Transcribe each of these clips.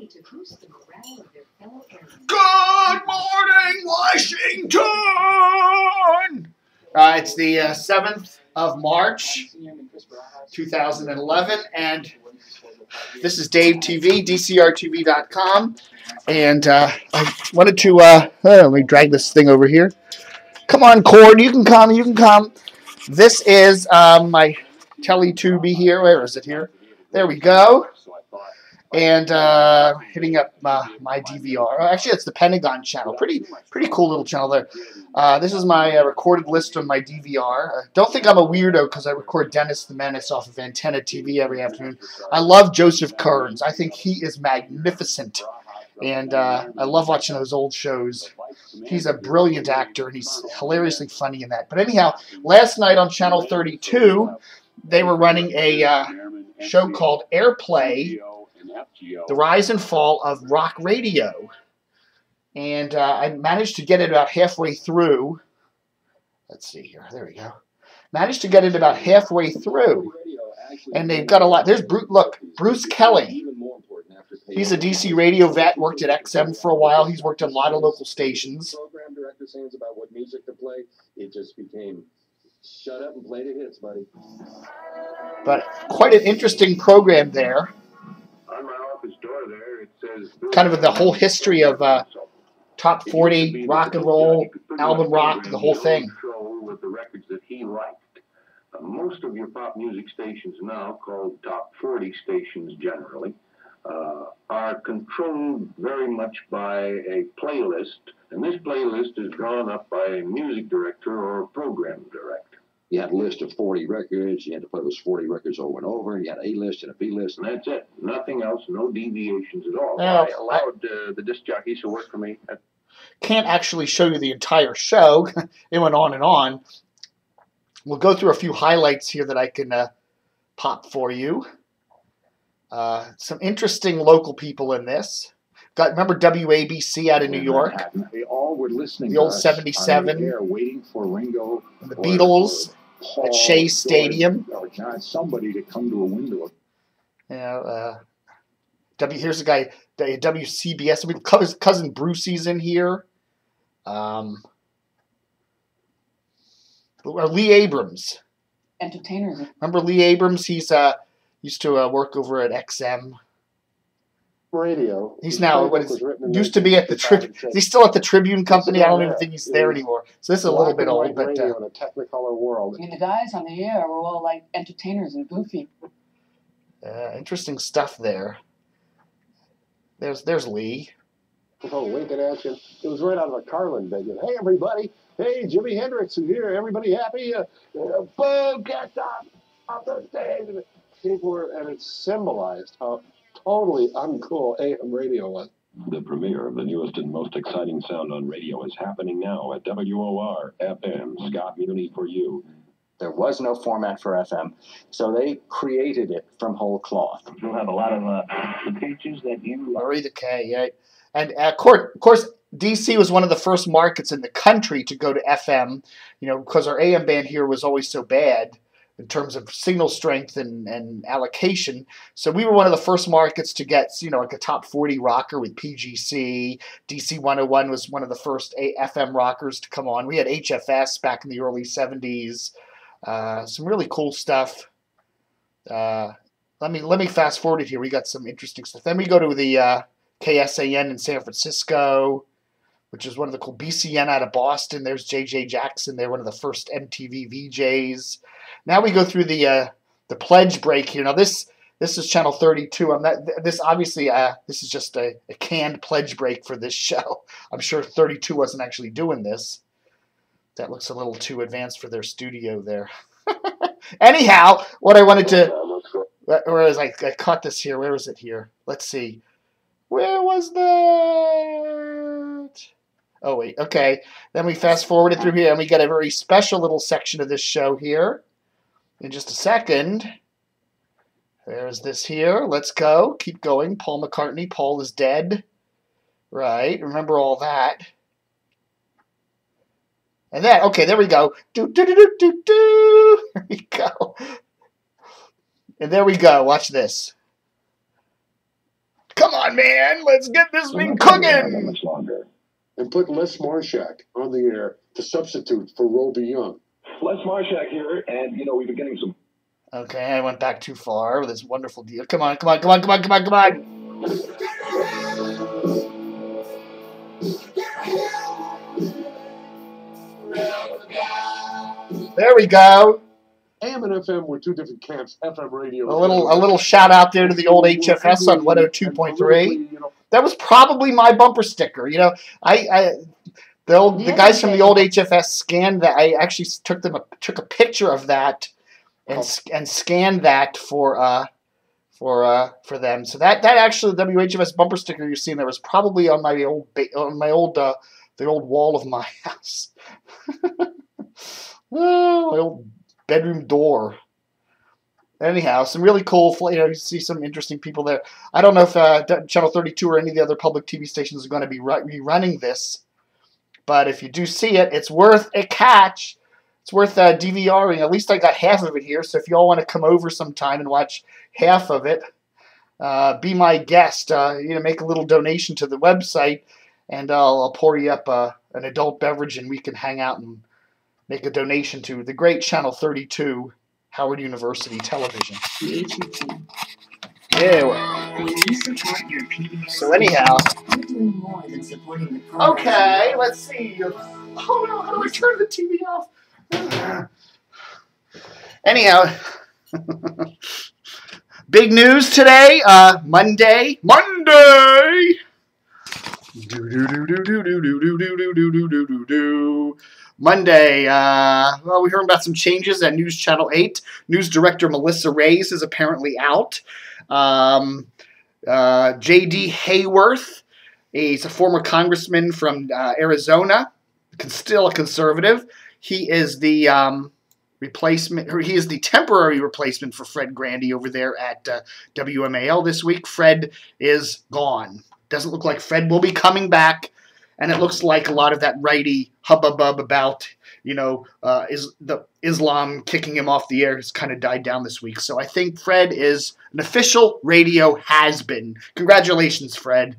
Good morning, Washington! It's the 7th of March, 2011, and this is Dave TV, DCRTV.com, and I wanted to, let me drag this thing over here. Come on, Cord, you can come. This is my Teletubby here. Where is it here? There we go. And hitting up my DVR. Oh, actually, it's the Pentagon channel. Pretty cool little channel there. This is my recorded list on my DVR. Don't think I'm a weirdo because I record Dennis the Menace off of Antenna TV every afternoon. I love Joseph Kearns. I think he is magnificent. And I love watching those old shows. He's a brilliant actor, and he's hilariously funny in that. But anyhow, last night on Channel 32, they were running a show called Airplay, The Rise and Fall of Rock Radio. And I managed to get it about halfway through. Let's see here. There we go. Managed to get it about halfway through. And they've got a lot. There's Bruce Kelly. He's a DC radio vet, worked at XM for a while. He's worked on a lot of local stations. Program director saying about what music to play, it just became shut up and play the hits, buddy. But quite an interesting program there. On my office door there, it says kind of the whole history of top 40 rock and roll, album rock, the whole thing. With the records that he liked. Most of your pop music stations now, called top 40 stations generally, are controlled very much by a playlist, and this playlist is drawn up by a music director or a program director. You had a list of 40 records, you had to play those 40 records over and over, and you had an A list and a B list, and that's it. Nothing else, no deviations at all. Now, I allowed the disc jockeys who work for me. Can't actually show you the entire show. It went on and on. We'll go through a few highlights here that I can pop for you. Some interesting local people in this. Remember WABC out of New York? They all were listening. The old 77. Waiting for Ringo. And the Beatles at Shea Stadium. Somebody to come to a window. Here's a guy, WCBS. I mean, cousin Brucey's in here. Lee Abrams. Entertainers. Remember Lee Abrams? He's used to work over at XM. Radio. He's now used to be at the Tribune. He's still at the Tribune Company. I don't even think he's there anymore. So this is a little bit old, but in a Technicolor world. I mean, the guys on the air were all like entertainers and goofy. Interesting stuff there. There's Lee. Oh, winking at you. It was right out of a Carlin video. Hey, everybody. Hey, Jimi Hendrix is here. Everybody happy? Boom, get off the stage. People were, and it symbolized how totally uncool AM radio was. The premiere of the newest and most exciting sound on radio is happening now at WOR-FM. Scott Muni for you. There was no format for FM, so they created it from whole cloth. You'll have a lot of the features that you... Marie the K, yeah. And of course, DC was one of the first markets in the country to go to FM, because our AM band here was always so bad in terms of signal strength and allocation. So we were one of the first markets to get, like a top 40 rocker with PGC. DC 101 was one of the first FM rockers to come on. We had HFS back in the early 70s. Some really cool stuff. Let me fast forward it here. We got some interesting stuff. Then we go to the KSAN in San Francisco, which is one of the cool. BCN out of Boston. There's JJ Jackson. They're one of the first MTV VJs. Now we go through the pledge break here. Now this is Channel 32. This is just a canned pledge break for this show. I'm sure 32 wasn't actually doing this. That looks a little too advanced for their studio there. Anyhow, what I wanted to... Whereas I caught this here. Where is it here? Let's see. Where was that? Oh, wait. Okay. Then we fast forwarded through here, and we got a very special little section of this show here. In just a second. There's this here. Let's go. Keep going. Paul McCartney. Paul is dead. Right. Remember all that. And then, okay, there we go. Do, do, do, do, do, do. There we go. And there we go. Watch this. Come on, man. Let's get this So thing not gonna go on that cooking. much longer. And put Les Marshak on the air to substitute for Roby Young. Les Marshak here, and we've been getting some. Okay, I went back too far with this wonderful deal. Come on, come on, come on, come on, come on, come on. There we go. AM and FM were two different camps. FM radio. A little shout out there to the old HFS on 102.3. That was probably my bumper sticker. The guys from the old HFS scanned that. I actually took a picture of that and scanned that for them. So that actually the WHFS bumper sticker you're seeing there was probably on my old the old wall of my house. Oh, my old bedroom door. Anyhow, some really cool, you see some interesting people there. I don't know if Channel 32 or any of the other public TV stations are going to be rerunning this, but if you do see it, it's worth a catch. It's worth DVRing. At least I got half of it here, so if you all want to come over sometime and watch half of it, be my guest. Make a little donation to the website, and I'll pour you up an adult beverage, and we can hang out and make a donation to the great Channel 32, Howard University Television. Yeah. So anyhow. Okay, let's see. Oh no, how do I turn the TV off? Anyhow. Big news today, Monday. Monday, we heard about some changes at News Channel 8. News director Melissa Reyes is apparently out. J.D. Hayworth, he's a former congressman from Arizona, still a conservative. He is the he is the temporary replacement for Fred Grandy over there at WMAL this week. Fred is gone. Doesn't look like Fred will be coming back. And it looks like a lot of that righty hubbub about, is the Islam kicking him off the air has kind of died down this week. So I think Fred is an official radio has-been. Congratulations, Fred.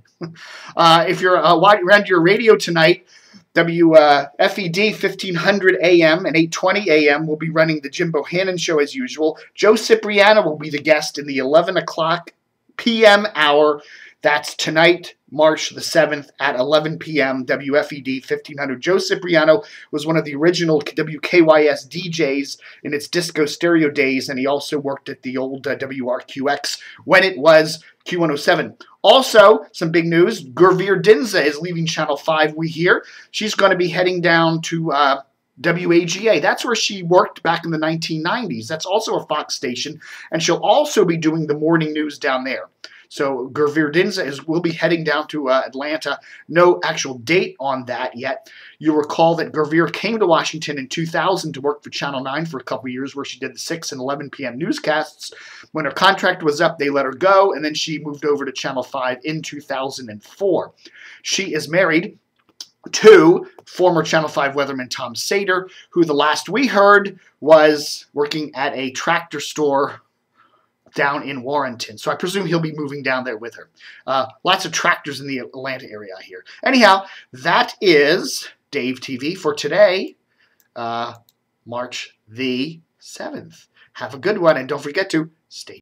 If you're around your radio tonight, WFED 1500 AM and 820 AM will be running the Jim Bohannon Show as usual. Joe Cipriano will be the guest in the 11 o'clock p.m. hour. That's tonight, March the 7th at 11 p.m., WFED 1500. Joe Cipriano was one of the original WKYS DJs in its disco stereo days, and he also worked at the old WRQX when it was Q107. Also, some big news, Gurvir Dhindsa is leaving Channel 5, we hear. She's going to be heading down to WAGA. That's where she worked back in the 1990s. That's also a Fox station, and she'll also be doing the morning news down there. So Gurvir Dhindsa will be heading down to Atlanta. No actual date on that yet. You'll recall that Gurvir came to Washington in 2000 to work for Channel 9 for a couple years, where she did the 6 and 11 p.m. newscasts. When her contract was up, they let her go, and then she moved over to Channel 5 in 2004. She is married to former Channel 5 weatherman Tom Sater, who the last we heard was working at a tractor store down in Warrenton. So I presume he'll be moving down there with her. Lots of tractors in the Atlanta area, I hear. Anyhow, that is Dave TV for today, March the 7th. Have a good one, and don't forget to stay